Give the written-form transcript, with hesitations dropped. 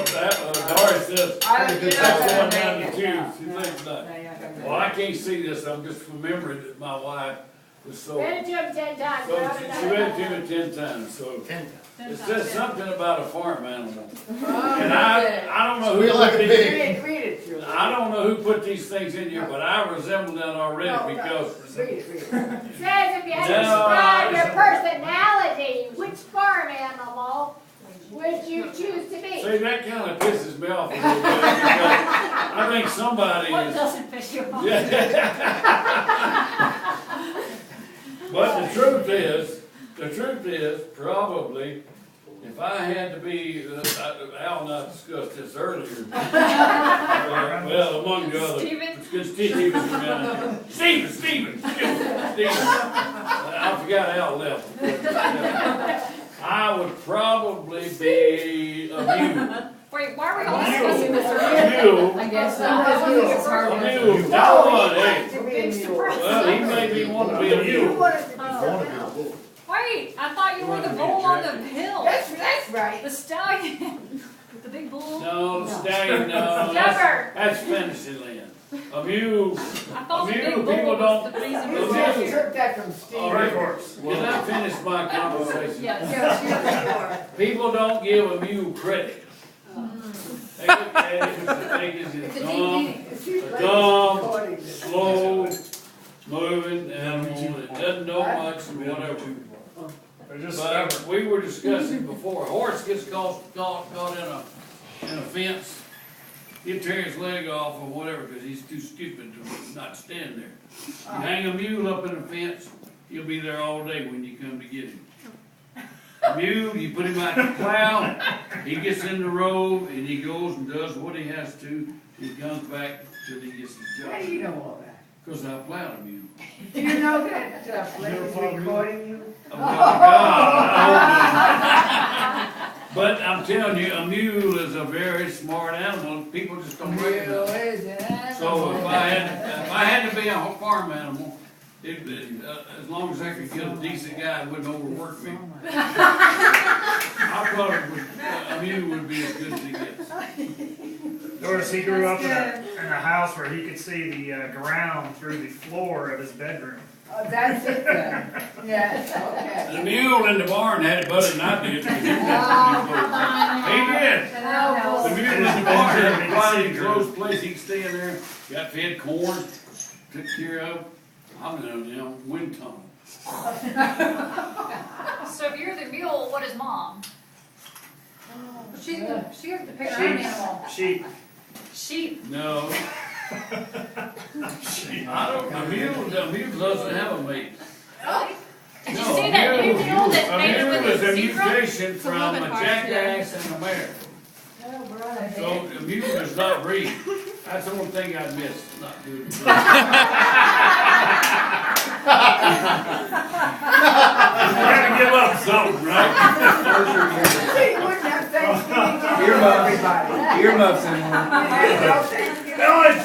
Doris says, I don't that's know. going down the tubes. She No. thinks not. No, you're not gonna Well, I can't see this, I'm just remembering that my wife was so, Read it to him 10 times. so Robin, she I read don't it to know. me 10 times, so. 10 times. It says something about a farm animal. Oh, And I don't know We who like put a these, Read it to him. I don't know who put these things in here, but I resemble that already because. Read it. It says if you had to No, describe your personality, which farm animal would you choose to be? See, that kind of pisses me off a little bit because I think somebody What is. doesn't piss you off? Yeah. But the truth is, probably, if I had to be, Al and I discussed this earlier. Well, among the other. Steven? Steven. I forgot Al left. I would probably be a mule. Wait, why are we all discussing this A earlier? mule. I guess so. A mule. No one, hey. Big surprise. Well, he made me want to be a You mule. wanted to be I want something to be a else. bull. Wait, I thought you were the bull on the hill. That's right. The stallion with the big bull. No, stallion, no. Stubborn. That's Fantasyland. A mule. I thought the A big mule, bull people was don't- the reason. A You mule. just took that from Steve. All right, can I finish my conversation? Yes. Yes, sure. People don't give a mule credit. They look at it and think it's It's a dumb, deep meaning. dumb, slow, moving animal that doesn't know much and whatever. They're just But stubborn. we were discussing before, a horse gets caught in a fence, he'll tear his leg off or whatever, because he's too stupid to not stand there. You hang a mule up in a fence, he'll be there all day when you come to get him. A mule, you put him out to plow, he gets in the road, and he goes and does what he has to, he comes back till he gets his How do job. you know all that? Because I plowed a mule. Do you know that Flake is recording you? Oh, my God. But I'm telling you, a mule is a very smart animal. People just don't recognize it. is an animal. So if I had to be a farm animal, as long as I could get a decent guy that wouldn't overwork me, I thought a mule would be as good as he gets. Doris, he grew up in a house where he could see the ground through the floor of his bedroom. Oh, that's it then. Yes, okay. The mule in the barn had it better than I did. He did. The mule in the barn had a quiet enclosed place, he could stay in there, got fed corn, took care of. I'm in a wind tunnel. So if you're the mule, what is mom? She has to pick her own animal. Sheep. Sheep. No. I don't, a mule doesn't have a mate. Did you No, see that new mule that A made it mule with is the a zebra? mutation from a jackass and a mare. So a mule does not breed. That's the one thing I missed, not doing. You gotta give up something, right? See, you wouldn't have Thanksgiving dinner for everybody. Earmuffs in one. You had no Thanksgiving. No, it's